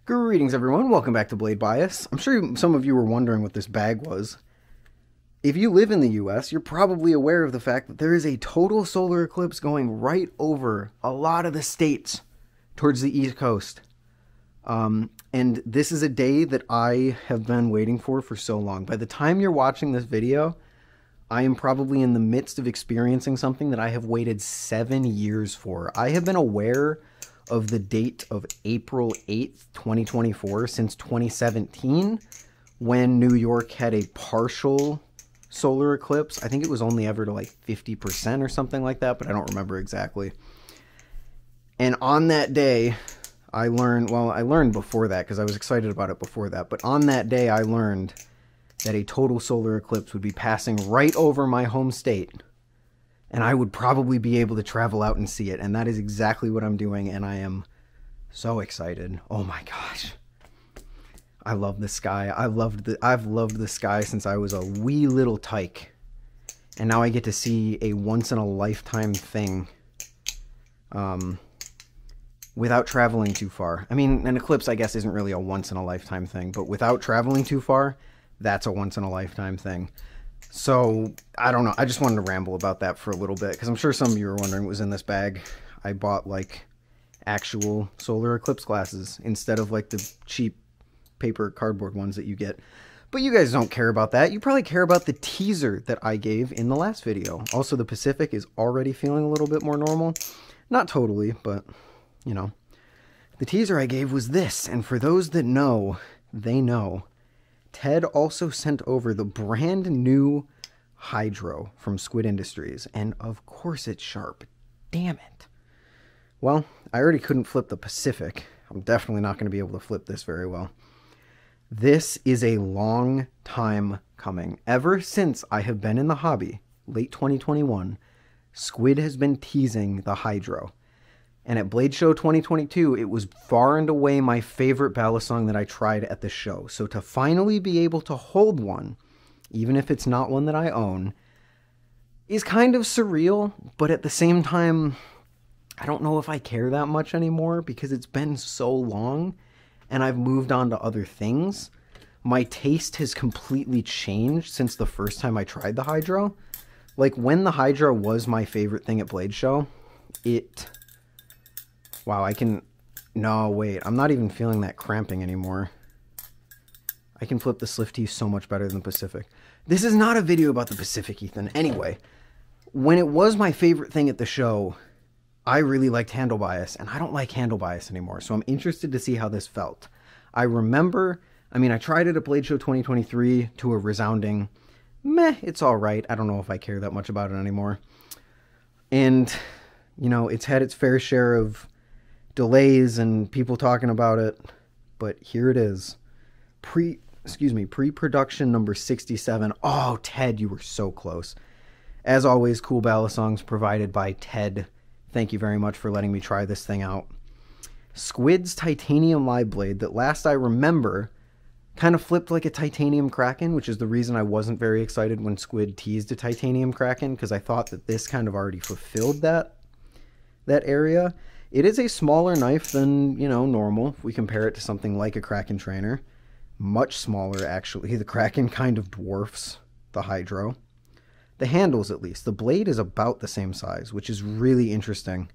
Greetings everyone, welcome back to Blade Bias. I'm sure some of you were wondering what this bag was. If you live in the US, you're probably aware of the fact that there is a total solar eclipse going right over a lot of the states towards the East Coast. And this is a day that I have been waiting for so long. By the time you're watching this video, I am probably in the midst of experiencing something that I have waited 7 years for. I have been aware of the date of April 8th, 2024 since 2017 when New York had a partial solar eclipse. I think it was only ever to like 50% or something like that, but I don't remember exactly. And on that day, I learned before that because I was excited about it before that, but on that day I learned that a total solar eclipse would be passing right over my home state. And I would probably be able to travel out and see it. And that is exactly what I'm doing. And I am so excited. Oh my gosh. I love the sky. I've loved the sky since I was a wee little tyke. And now I get to see a once in a lifetime thing. Without traveling too far. I mean, an eclipse I guess isn't really a once in a lifetime thing. But without traveling too far, that's a once in a lifetime thing. So, I don't know. I just wanted to ramble about that for a little bit, because I'm sure some of you were wondering what was in this bag. I bought, like, actual solar eclipse glasses instead of, like, the cheap paper cardboard ones that you get. But you guys don't care about that. You probably care about the teaser that I gave in the last video. Also, the Pacific is already feeling a little bit more normal. Not totally, but, you know. The teaser I gave was this, and for those that know, they know. Ted also sent over the brand new Hydro from Squid Industries, and of course it's sharp. Damn it. Well, I already couldn't flip the Pacific. I'm definitely not going to be able to flip this very well. This is a long time coming. Ever since I have been in the hobby, late 2021, Squid has been teasing the Hydro. And at Blade Show 2022, it was far and away my favorite Balisong that I tried at the show. So to finally be able to hold one, even if it's not one that I own, is kind of surreal. But at the same time, I don't know if I care that much anymore because it's been so long and I've moved on to other things. My taste has completely changed since the first time I tried the Hydro. Like when the Hydro was my favorite thing at Blade Show, wow, no, wait, I'm not even feeling that cramping anymore. I can flip the Slifty so much better than the Pacific. This is not a video about the Pacific, Ethan. Anyway, when it was my favorite thing at the show, I really liked handle bias, and I don't like handle bias anymore, so I'm interested to see how this felt. I tried it at Blade Show 2023 to a resounding, meh, it's alright. I don't know if I care that much about it anymore. And, you know, it's had its fair share of delays and people talking about it, but here it is. Pre-production number 67. Oh, Ted, you were so close. As always, cool Balisongs provided by Ted. Thank you very much for letting me try this thing out. Squid's titanium live blade that last I remember kind of flipped like a titanium Kraken, which is the reason I wasn't very excited when Squid teased a titanium Kraken, because I thought that this kind of already fulfilled that area. It is a smaller knife than, you know, normal. If we compare it to something like a Kraken trainer. Much smaller, actually. The Kraken kind of dwarfs the Hydro. The handles, at least. The blade is about the same size, which is really interesting.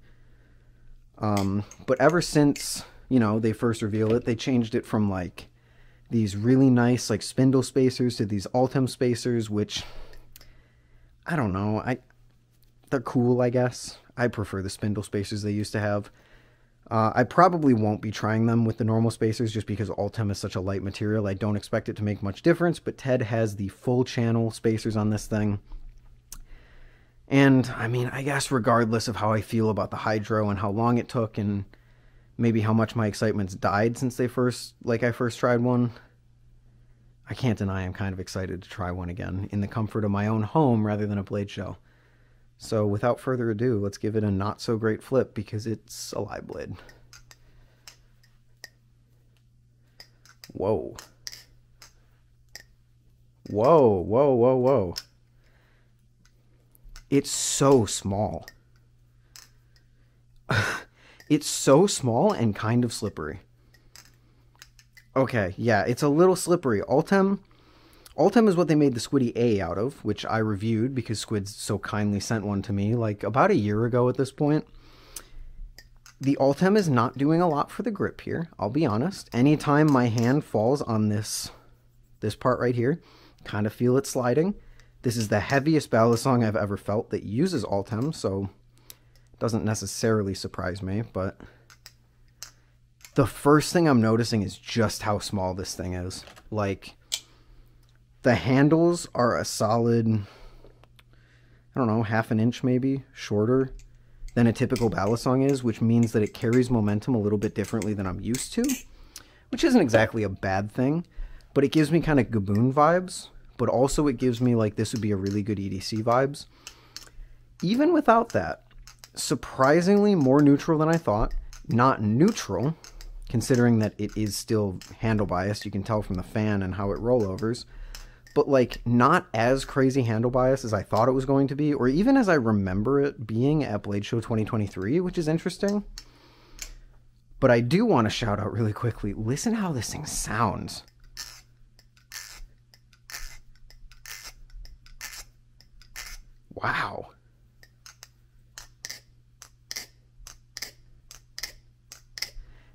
But ever since, you know, they first revealed it, they changed it from, like, these really nice, like, spindle spacers to these Ultem spacers, which, I don't know, they're cool, I guess. I prefer the spindle spacers they used to have. I probably won't be trying them with the normal spacers just because Ultem is such a light material. I don't expect it to make much difference, but Ted has the full channel spacers on this thing. And, I mean, I guess regardless of how I feel about the Hydro and how long it took and maybe how much my excitement's died since I first tried one, I can't deny I'm kind of excited to try one again in the comfort of my own home rather than a Blade Show. So without further ado, let's give it a not so great flip because it's a live blade. Whoa. Whoa, whoa, whoa, whoa. It's so small. It's so small and kind of slippery. Okay, yeah, it's a little slippery. Ultem is what they made the Squiddy A out of, which I reviewed because Squid's so kindly sent one to me like about a year ago at this point. The Ultem is not doing a lot for the grip here, I'll be honest. Anytime my hand falls on this part right here, kind of feel it sliding. This is the heaviest Balisong I've ever felt that uses Ultem, so it doesn't necessarily surprise me, but the first thing I'm noticing is just how small this thing is. Like, the handles are a solid, I don't know, half an inch maybe shorter than a typical Balisong is, which means that it carries momentum a little bit differently than I'm used to, which isn't exactly a bad thing, but it gives me kind of Gaboon vibes, but also it gives me like this would be a really good EDC vibes. Even without that, surprisingly more neutral than I thought. Not neutral, considering that it is still handle biased. You can tell from the fan and how it rollovers. But like not as crazy handle bias as I thought it was going to be, or even as I remember it being at Blade Show 2023, which is interesting. But I do want to shout out really quickly, listen how this thing sounds. Wow.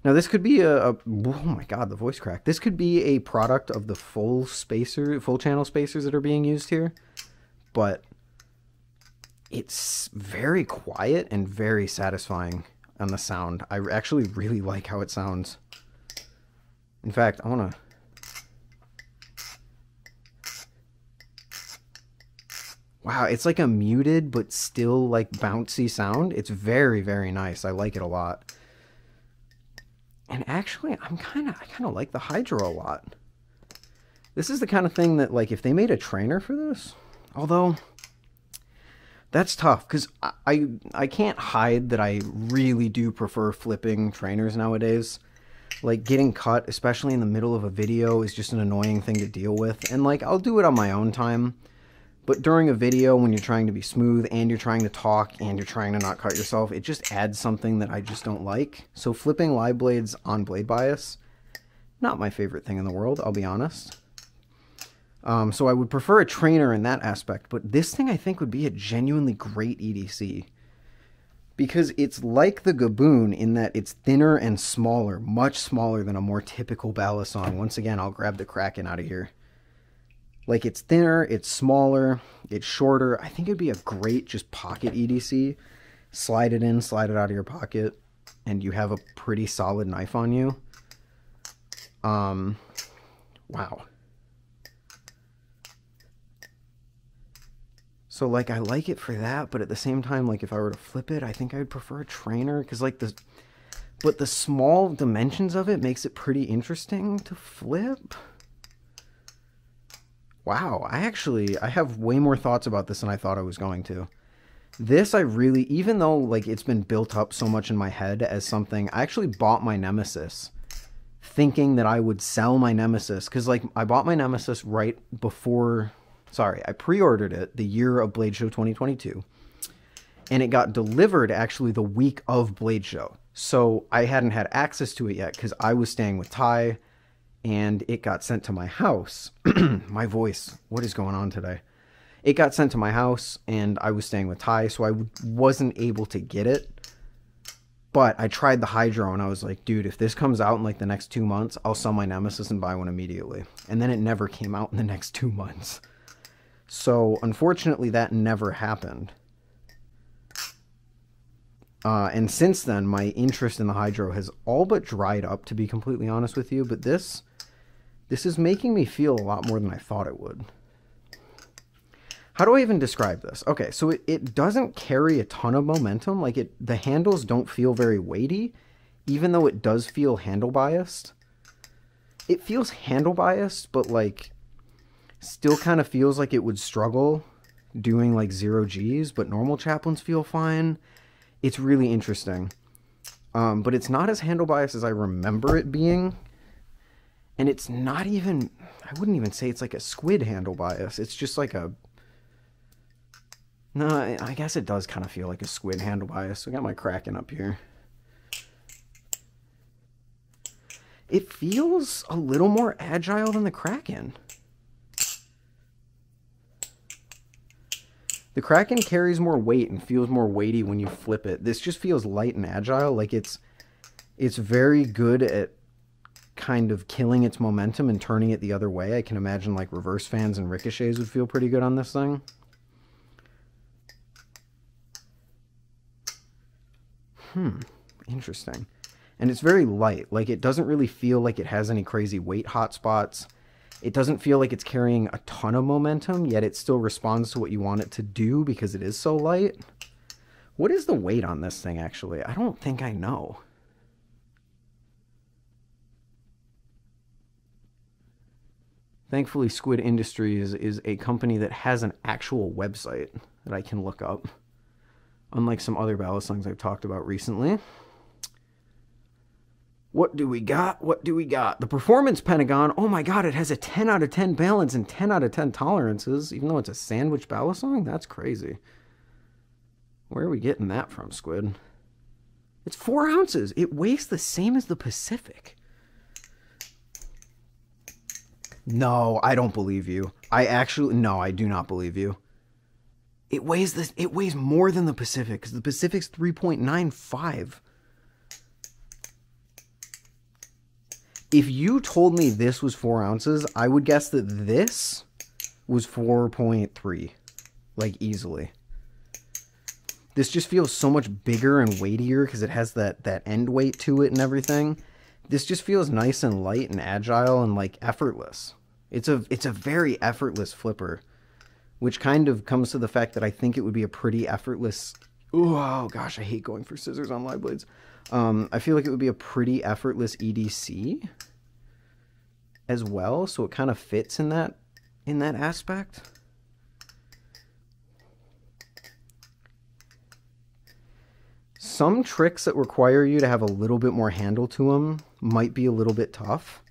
Now this could be oh my god, the voice crack. This could be a product of the full channel spacers that are being used here, but it's very quiet and very satisfying on the sound. I actually really like how it sounds. In fact, I want to... Wow, it's like a muted but still like bouncy sound. It's very, very nice. I like it a lot. And actually, I kind of like the Hydro a lot. This is the kind of thing that, like, if they made a trainer for this, although that's tough because I can't hide that I really do prefer flipping trainers nowadays. Like, getting cut, especially in the middle of a video, is just an annoying thing to deal with. And, like, I'll do it on my own time. But during a video, when you're trying to be smooth and you're trying to talk and you're trying to not cut yourself, it just adds something that I just don't like. So flipping live blades on blade bias, not my favorite thing in the world, I'll be honest. So I would prefer a trainer in that aspect, but this thing I think would be a genuinely great EDC. Because it's like the Gaboon in that it's thinner and smaller, much smaller than a more typical Balisong. Once again, I'll grab the Kraken out of here. Like, it's thinner, it's smaller, it's shorter. I think it'd be a great just pocket EDC. Slide it in, slide it out of your pocket, and you have a pretty solid knife on you. Wow. So, like, I like it for that, but at the same time, like, if I were to flip it, I think I would prefer a trainer, because, like, but the small dimensions of it makes it pretty interesting to flip. Wow, I have way more thoughts about this than I thought I was going to. This I really, even though like it's been built up so much in my head as something, I actually bought my Nemesis thinking that I would sell my Nemesis. Because like I bought my Nemesis right before, sorry, I pre-ordered it the year of Blade Show 2022. And it got delivered actually the week of Blade Show. So I hadn't had access to it yet because I was staying with Ty. And it got sent to my house. My voice, what is going on today? It got sent to my house, and I was staying with Ty, so I wasn't able to get it. But I tried the Hydro, and I was like, dude, if this comes out in like the next 2 months, I'll sell my Nemesis and buy one immediately. And then it never came out in the next 2 months. So, unfortunately, that never happened. And since then, my interest in the Hydro has all but dried up, to be completely honest with you. But this is making me feel a lot more than I thought it would. How do I even describe this? Okay, so it doesn't carry a ton of momentum. Like, the handles don't feel very weighty, even though it does feel handle biased. It feels handle biased, but, like, still kind of feels like it would struggle doing, like, 0Gs, but normal chaplains feel fine. It's really interesting. But it's not as handle biased as I remember it being. And it's not even, I wouldn't even say it's like a Squid handle bias. It's just like a, no, I guess it does kind of feel like a Squid handle bias. I got my Kraken up here. It feels a little more agile than the Kraken. The Kraken carries more weight and feels more weighty when you flip it. This just feels light and agile. Like it's very good at kind of killing its momentum and turning it the other way. I can imagine like reverse fans and ricochets would feel pretty good on this thing. Interesting. And it's very light. Like it doesn't really feel like it has any crazy weight hotspots. It doesn't feel like it's carrying a ton of momentum, yet it still responds to what you want it to do because it is so light. What is the weight on this thing, actually? I don't think I know. Thankfully, Squid Industries is a company that has an actual website that I can look up, unlike some other Balisongs I've talked about recently. What do we got? What do we got? The Performance Pentagon. Oh my god, it has a 10 out of 10 balance and 10 out of 10 tolerances, even though it's a sandwich Balisong? That's crazy. Where are we getting that from, Squid? It's 4 ounces. It weighs the same as the Pacific. No, I don't believe you. No, I do not believe you. It weighs more than the Pacific, because the Pacific's 3.95. If you told me this was 4 ounces, I would guess that this was 4.3. Like, easily. This just feels so much bigger and weightier because it has that end weight to it and everything. This just feels nice and light and agile and, like, effortless. It's a very effortless flipper, which kind of comes to the fact that I think it would be a pretty effortless... Oh, gosh, I hate going for scissors on live blades. I feel like it would be a pretty effortless EDC as well, so it kind of fits in that aspect. Some tricks that require you to have a little bit more handle to them might be a little bit tough.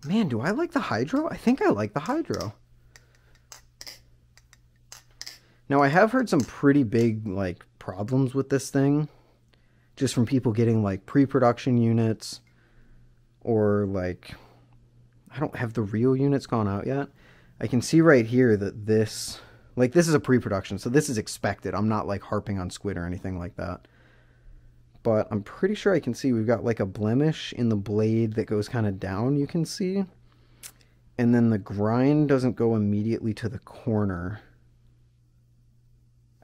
Man, do I like the Hydro? I think I like the Hydro. Now, I have heard some pretty big, like, problems with this thing, just from people getting, like, pre-production units, or, like, I don't have the real units gone out yet. I can see right here that this, like, this is a pre-production, so this is expected. I'm not, like, harping on Squid or anything like that. But I'm pretty sure I can see we've got, like, a blemish in the blade that goes kind of down, you can see. And then the grind doesn't go immediately to the corner,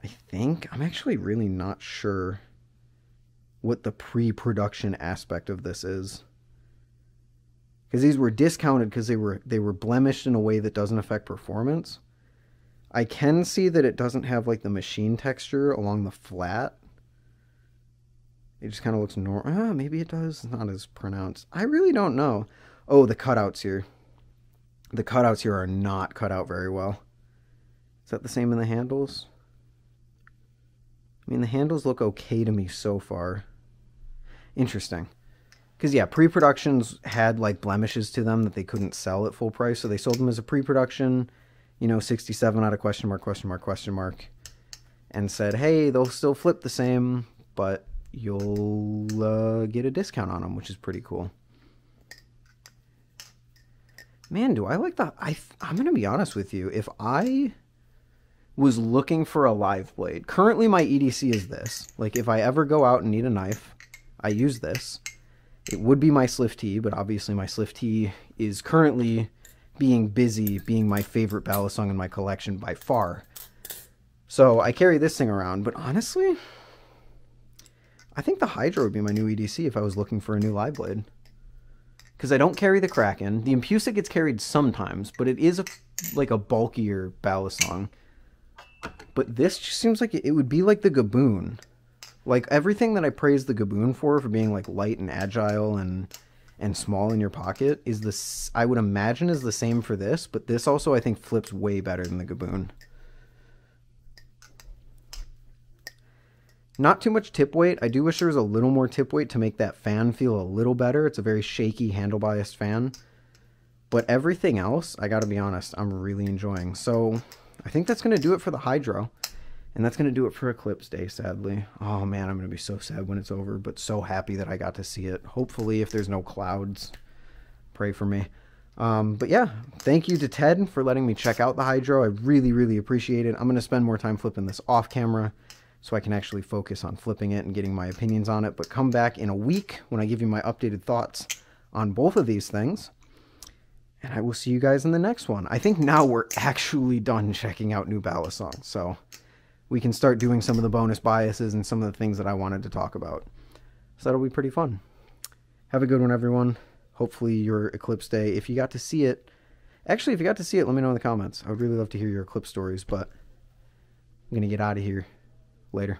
I think. I'm actually really not sure what the pre-production aspect of this is, because these were discounted because they were blemished in a way that doesn't affect performance. I can see that it doesn't have like the machine texture along the flat. It just kind of looks normal. Maybe it does. It's not as pronounced. I really don't know. Oh, the cutouts here. The cutouts here are not cut out very well. Is that the same in the handles? I mean, the handles look okay to me so far. Interesting. Because, yeah, pre-productions had, like, blemishes to them that they couldn't sell at full price. So they sold them as a pre-production, you know, 67 out of question mark, question mark, question mark. And said, hey, they'll still flip the same, but you'll get a discount on them, which is pretty cool. Man, do I like the... I'm going to be honest with you. If I was looking for a live blade, currently my EDC is this. Like, if I ever go out and need a knife, I use this. It would be my Sliff T, but obviously my Sliff T is currently being busy, being my favorite Balisong in my collection by far. So I carry this thing around, but honestly, I think the Hydro would be my new EDC if I was looking for a new live blade. Because I don't carry the Kraken. The Impusa gets carried sometimes, but it is like a bulkier Balisong. But this just seems like it would be like the Gaboon. Like, everything that I praise the Gaboon for being, like, light and agile and small in your pocket is this, I would imagine, is the same for this, but this also, I think, flips way better than the Gaboon. Not too much tip weight. I do wish there was a little more tip weight to make that fan feel a little better. It's a very shaky, handle-biased fan. But everything else, I gotta be honest, I'm really enjoying. So, I think that's going to do it for the Hydro. And that's going to do it for Eclipse Day, sadly. Oh man, I'm going to be so sad when it's over, but so happy that I got to see it. Hopefully, if there's no clouds, pray for me. But yeah, thank you to Ted for letting me check out the hydro. I really, really appreciate it. I'm going to spend more time flipping this off camera so I can actually focus on flipping it and getting my opinions on it. But come back in a week when I give you my updated thoughts on both of these things. And I will see you guys in the next one. I think now we're actually done checking out new Balisong. So we can start doing some of the bonus biases and some of the things that I wanted to talk about. So that'll be pretty fun. Have a good one, everyone. Hopefully your Eclipse Day, if you got to see it. Actually, if you got to see it, let me know in the comments. I would really love to hear your Eclipse stories, but I'm going to get out of here. Later.